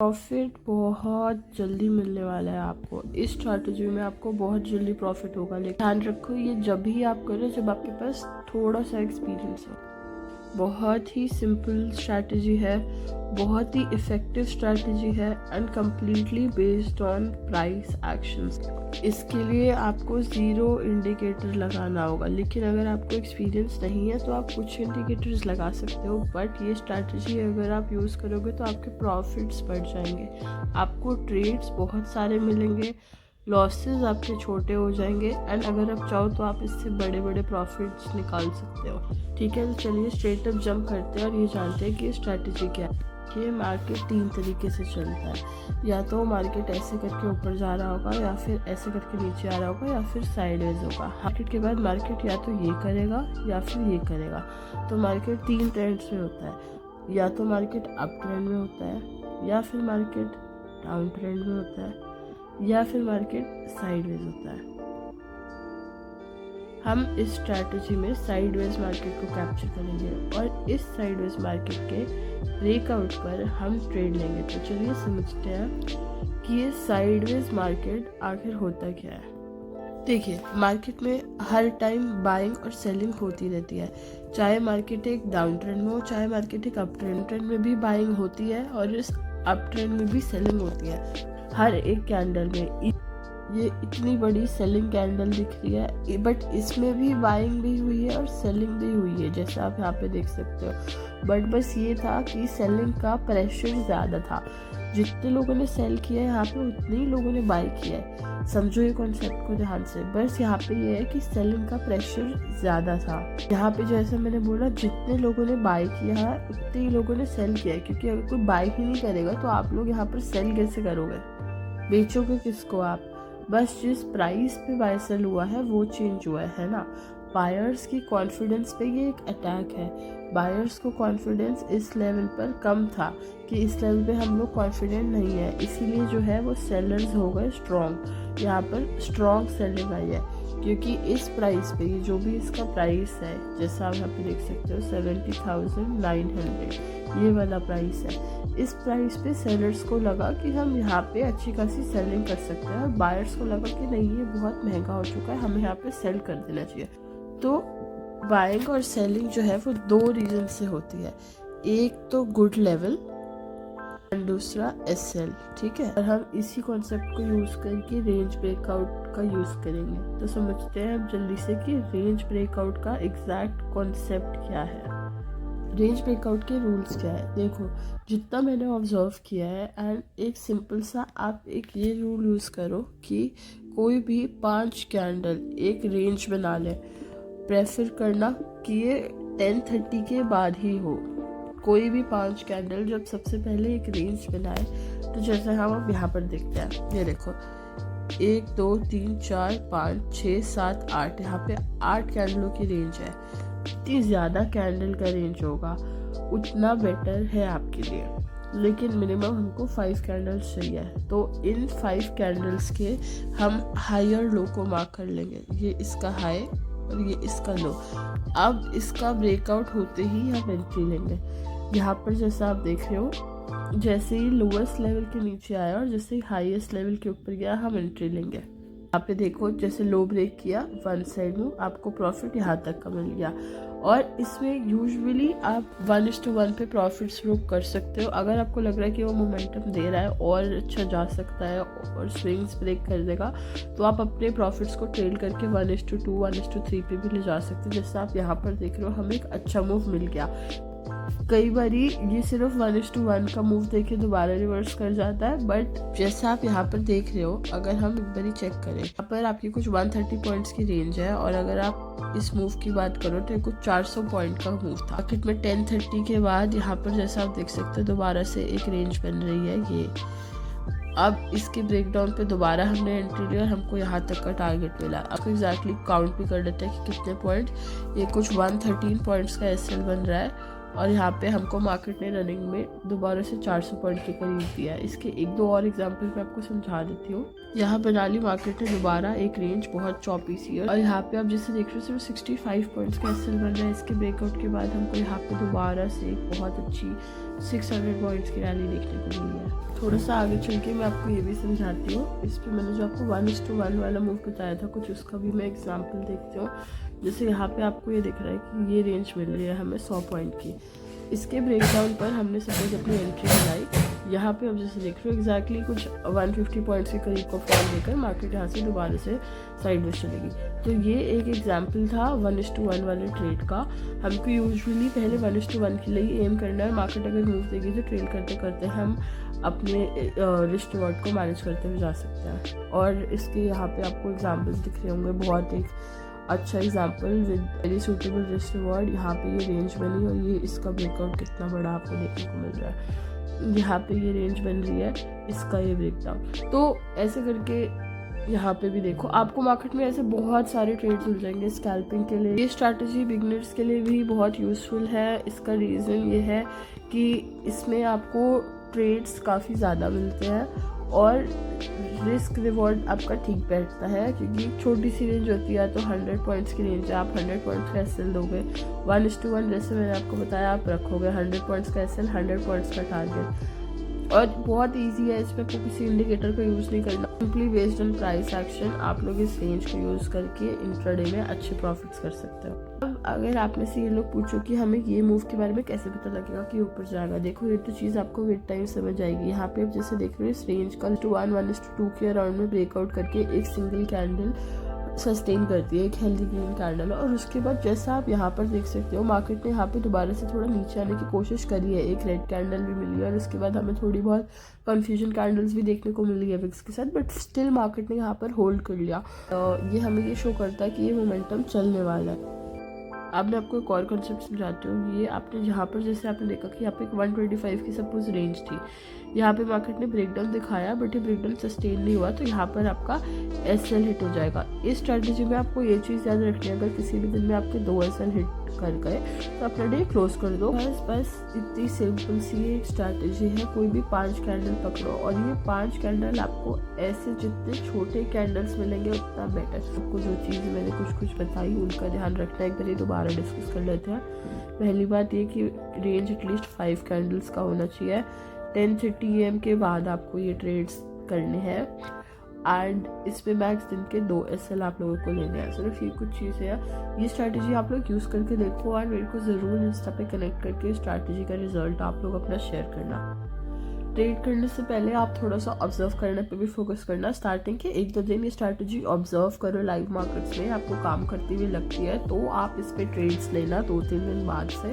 Profit बहुत जल्दी मिलने वाला है आपको। इस स्ट्रैटेजी में आपको बहुत जल्दी प्रॉफिट होगा, लेकिन ध्यान रखो ये जब भी आप करो जब आपके पास थोड़ा सा एक्सपीरियंस हो। बहुत ही सिंपल स्ट्रैटेजी है, बहुत ही इफ़ेक्टिव स्ट्रैटेजी है and completely based on price actions. इसके लिए आपको ज़ीरो इंडिकेटर लगाना होगा, लेकिन अगर आपको एक्सपीरियंस नहीं है तो आप कुछ इंडिकेटर्स लगा सकते हो, बट ये स्ट्रैटेजी अगर आप यूज़ करोगे तो आपके प्रॉफिट्स बढ़ जाएंगे, आपको ट्रेड्स बहुत सारे मिलेंगे, लॉसेस आपके छोटे हो जाएंगे एंड अगर आप चाहो तो आप इससे बड़े बड़े प्रॉफिट्स निकाल सकते हो। ठीक है, तो चलिए स्ट्रेट अप जंप करते हैं और ये जानते हैं कि ये स्ट्रैटेजी क्या है। कि मार्केट 3 तरीके से चलता है, या तो मार्केट ऐसे करके ऊपर जा रहा होगा, या फिर ऐसे करके नीचे आ रहा होगा, या फिर साइडवेज होगा। मार्केट के बाद मार्केट या तो ये करेगा या फिर ये करेगा। तो मार्केट 3 ट्रेंड्स में होता है, या तो मार्केट अप ट्रेंड में होता है, या फिर मार्केट डाउन ट्रेंड में होता है, या फिर मार्केट साइडवेज होता है। हम इस स्ट्रैटेजी में साइडवेज मार्केट को कैप्चर करेंगे और इस साइडवेज मार्केट के ब्रेकआउट पर हम ट्रेड लेंगे। तो चलिए समझते हैं कि ये साइडवेज मार्केट आखिर होता क्या है। देखिए, मार्केट में हर टाइम बाइंग और सेलिंग होती रहती है, चाहे मार्केट एक डाउन ट्रेंड में हो, चाहे मार्केट एक अप ट्रेंड में भी बाइंग होती है और इस अप ट्रेंड में भी सेलिंग होती है। हर एक कैंडल में ये इतनी बड़ी सेलिंग कैंडल दिख रही है, बट इसमें भी बाइंग भी हुई है और सेलिंग भी हुई है, जैसे आप यहाँ पे देख सकते हो। बट बस ये था कि सेलिंग का प्रेशर ज़्यादा था, जितने लोगों ने सेल किया है यहाँ पे उतने ही लोगों ने बाई किया है। समझो ये कॉन्सेप्ट को ध्यान से। बस यहाँ पे ये है कि सेलिंग का प्रेशर ज़्यादा था। यहाँ पे जैसे मैंने बोला, जितने लोगों ने बाई किया है उतने ही लोगों ने सेल किया है, क्योंकि अगर कोई बाई ही नहीं करेगा तो आप लोग यहाँ पर सेल कैसे करोगे, बेचोगे किसको आप? बस जिस प्राइस पे बाय सेल हुआ है वो चेंज हुआ है ना। बायर्स की कॉन्फिडेंस पे ये एक अटैक है। बायर्स को कॉन्फिडेंस इस लेवल पर कम था कि इस लेवल पे हम लोग कॉन्फिडेंट नहीं है, इसीलिए जो है वो सेलर्स हो गए स्ट्रॉन्ग। यहाँ पर स्ट्रॉन्ग सेलिंग आई है, क्योंकि इस प्राइस पे ये जो भी इसका प्राइस है, जैसा आप यहाँ पे देख सकते हो 70,900, ये वाला प्राइस है। इस प्राइस पे सेलर्स को लगा कि हम यहाँ पे अच्छी खासी सेलिंग कर सकते हैं, और बायर्स को लगा कि नहीं ये बहुत महंगा हो चुका है, हमें यहाँ पे सेल कर देना चाहिए। तो बाइंग और सेलिंग जो है वो 2 रीजन से होती है, एक तो गुड लेवल एंड दूसरा एसएल। ठीक है, और हम इसी कॉन्सेप्ट को यूज़ करके रेंज ब्रेकआउट का यूज़ करेंगे। तो समझते हैं हम जल्दी से कि रेंज ब्रेकआउट का एग्जैक्ट कॉन्सेप्ट क्या है। रेंज ब्रेकआउट के रूल्स क्या है, देखो जितना मैंने ऑब्जर्व किया है, एंड एक सिंपल सा आप एक ये रूल यूज़ करो कि कोई भी 5 कैंडल एक रेंज बना ले। प्रेफर करना कि ये 10:30 के बाद ही हो। कोई भी 5 कैंडल जब सबसे पहले एक रेंज बनाए, तो जैसे हम अब यहाँ पर देखते हैं, ये देखो 1 2 3 4 5 6 7 8, यहाँ पे 8 कैंडलों की रेंज है। जितनी ज़्यादा कैंडल का रेंज होगा उतना बेटर है आपके लिए, लेकिन मिनिमम हमको 5 कैंडल्स चाहिए। तो इन 5 कैंडल्स के हम हायर लो को मार्क कर लेंगे, ये इसका हाई और ये इसका लो। अब इसका ब्रेकआउट होते ही हम एंट्री लेंगे। यहाँ पर जैसा आप देख रहे हो, जैसे ही लोवेस्ट लेवल के नीचे आया और जैसे ही हाईएस्ट लेवल के ऊपर गया हम एंट्री लेंगे। यहाँ पे देखो जैसे लो ब्रेक किया, वन साइड मूव, आपको प्रॉफिट यहाँ तक का मिल गया। और इसमें यूजुअली आप 1:1 पे प्रॉफिट्स बुक कर सकते हो। अगर आपको लग रहा है कि वो मोमेंटम दे रहा है और अच्छा जा सकता है और स्विंग्स ब्रेक कर देगा, तो आप अपने प्रॉफिट्स को ट्रेल करके 1:2 1:3 पे भी ले जा सकते हो। जैसे आप यहाँ पर देख रहे हो, हमें एक अच्छा मूव मिल गया। कई बारी ये सिर्फ 1:1 का मूव देके दोबारा रिवर्स कर जाता है, बट जैसा आप यहाँ पर देख रहे हो, अगर हम एक बारी चेक करें, यहाँ पर आपकी कुछ 130 पॉइंट्स की रेंज है, और अगर आप इस मूव की बात करो तो कुछ 400 पॉइंट का मूव था। मार्केट में 10:30 के बाद यहाँ पर जैसा आप देख सकते हो दोबारा से एक रेंज बन रही है ये। अब इसके ब्रेकडाउन पे दोबारा हमने एंट्री लिया और हमको यहाँ तक का टारगेट मिला। आपको एग्जैक्टली काउंट भी कर देते हैं कि कितने पॉइंट, ये कुछ 113 पॉइंट्स का एसएल बन रहा है और यहाँ पे हमको मार्केट ने रनिंग में दोबारा से 400 पॉइंट के करीब दिया है। इसके 1-2 और एग्जांपल मैं आपको समझा देती हूँ। यहाँ बना ली मार्केट ने दोबारा एक रेंज बहुत चौपी सी है, और यहाँ पे आप जैसे देख रहे हो सिर्फ 65 पॉइंट्स का एसएल बन रहा है। इसके ब्रेकआउट के बाद हमको यहाँ पे दोबारा से एक बहुत अच्छी 600 पॉइंट्स की रैली देखने को मिली है। थोड़ा सा आगे चल के मैं आपको ये भी समझाती हूँ। इस पर मैंने जो आपको 1:1 वाला मूव बताया था कुछ, उसका भी मैं एग्जाम्पल देखती हूँ। जैसे यहाँ पे आपको ये दिख रहा है कि ये रेंज मिल रही है हमें 100 पॉइंट की। इसके ब्रेकडाउन पर हमने सपोज अपनी एंट्री बनाई। यहाँ पे अब जैसे देख रहे हो एग्जैक्टली कुछ 150 पॉइंट्स के करीब को फॉल देकर मार्केट यहाँ से दोबारा से साइडवेज चलेगी। तो ये एक एग्जाम्पल था 1:1 वाले ट्रेड का। हमको यूजुअली पहले 1:1 के लिए एम करना है। मार्केट अगर मूव देगी तो ट्रेड करते करते हम अपने रिस्क रिवॉर्ड को मैनेज करते हुए जा सकते हैं। और इसके यहाँ पे आपको एग्जाम्पल्स दिख रहे होंगे, बहुत एक अच्छा example with very suitable risk reward. यहाँ पे ये रेंज बनी और ये इसका ब्रेकआउट कितना बड़ा आपको देखने को मिल रहा है। यहाँ पे ये रेंज बन रही है, इसका ये ब्रेकडाउन। तो ऐसे करके यहाँ पे भी देखो आपको मार्केट में ऐसे बहुत सारे ट्रेड्स मिल जाएंगे स्कैल्पिंग के लिए। ये स्ट्रैटेजी बिगनर्स के लिए भी बहुत यूज़फुल है। इसका रीज़न ये है कि इसमें आपको ट्रेड्स काफ़ी ज़्यादा मिलते हैं और रिस्क रिवॉर्ड आपका ठीक बैठता है, क्योंकि छोटी सी रेंज होती है। तो 100 पॉइंट्स की रेंज है, आप 100 पॉइंट्स का एसएल दोगे। 1:1 जैसे मैंने आपको बताया आप रखोगे 100 पॉइंट्स का एसएल, 100 पॉइंट्स का टारगेट। और बहुत इजी है, इसमें आपको किसी इंडिकेटर का यूज़ नहीं करना। Simply based on price action आप लोग इस रेंज को यूज़ करके इंट्राडे में अच्छे प्रॉफिट्स कर सकते हो। अब अगर आप में से ये लोग पूछो कि हमें ये मूव के बारे में कैसे पता लगेगा कि ऊपर जाएगा, देखो ये तो चीज़ आपको विद टाइम समझ आएगी। यहाँ पे आप जैसे देख रहे हो इस रेंज का 1:2 के अराउंड में ब्रेकआउट करके एक सिंगल कैंडल सस्टेन करती है, एक हेल्दी ग्रीन कैंडल। और उसके बाद जैसा आप यहाँ पर देख सकते हो मार्केट ने यहाँ पे दोबारा से थोड़ा नीचे आने की कोशिश करी है, एक रेड कैंडल भी मिली है और उसके बाद हमें थोड़ी बहुत कंफ्यूजन कैंडल्स भी देखने को मिली है विक्स के साथ, बट स्टिल मार्केट ने यहाँ पर होल्ड कर लिया। तो ये हमें ये शो करता है कि ये मोमेंटम चलने वाला है। अब मैं आपको एक और कॉन्सेप्ट समझाती हूँ। ये आपने जहाँ पर जैसे आपने देखा कि यहाँ पे एक 125 की सपोज रेंज थी, यहाँ पे मार्केट ने ब्रेकडाउन दिखाया बट ये ब्रेकडाउन सस्टेन नहीं हुआ, तो यहाँ पर आपका एसएल हिट हो जाएगा। इस स्ट्रैटेजी में आपको ये चीज़ याद रखनी है, अगर किसी भी दिन में आपके 2 एसएल हिट कर गए तो अपना डे क्लोज कर दो। बस इतनी सिंपल सी एक स्ट्रैटेजी है। कोई भी 5 कैंडल पकड़ो और ये 5 कैंडल आपको ऐसे जितने छोटे कैंडल्स मिलेंगे उतना बेटर। आपको जो चीज़ मैंने कुछ बताई उनका ध्यान रखना है। एक बार ये दोबारा डिस्कस कर लेते हैं। पहली बात ये कि रेंज एटलीस्ट 5 कैंडल्स का होना चाहिए। 10:30 AM के बाद आपको ये ट्रेड्स करने हैं एंड इसमें मैक्स दिन के 2 एसएल आप लोगों को लेने हैं। सिर्फ ये कुछ चीज़ें हैं, ये स्ट्रैटेजी आप लोग यूज़ करके देखो और मेरे को ज़रूर इंस्टा पे कनेक्ट करके स्ट्रैटेजी का रिजल्ट आप लोग अपना शेयर करना। ट्रेड करने से पहले आप थोड़ा सा ऑब्जर्व करने पे भी फोकस करना। स्टार्टिंग के 1-2 दिन ये स्ट्रैटेजी ऑब्जर्व करो लाइव मार्केट्स में, आपको काम करती हुई लगती है तो आप इस पर ट्रेड्स लेना 2-3 दिन बाद से।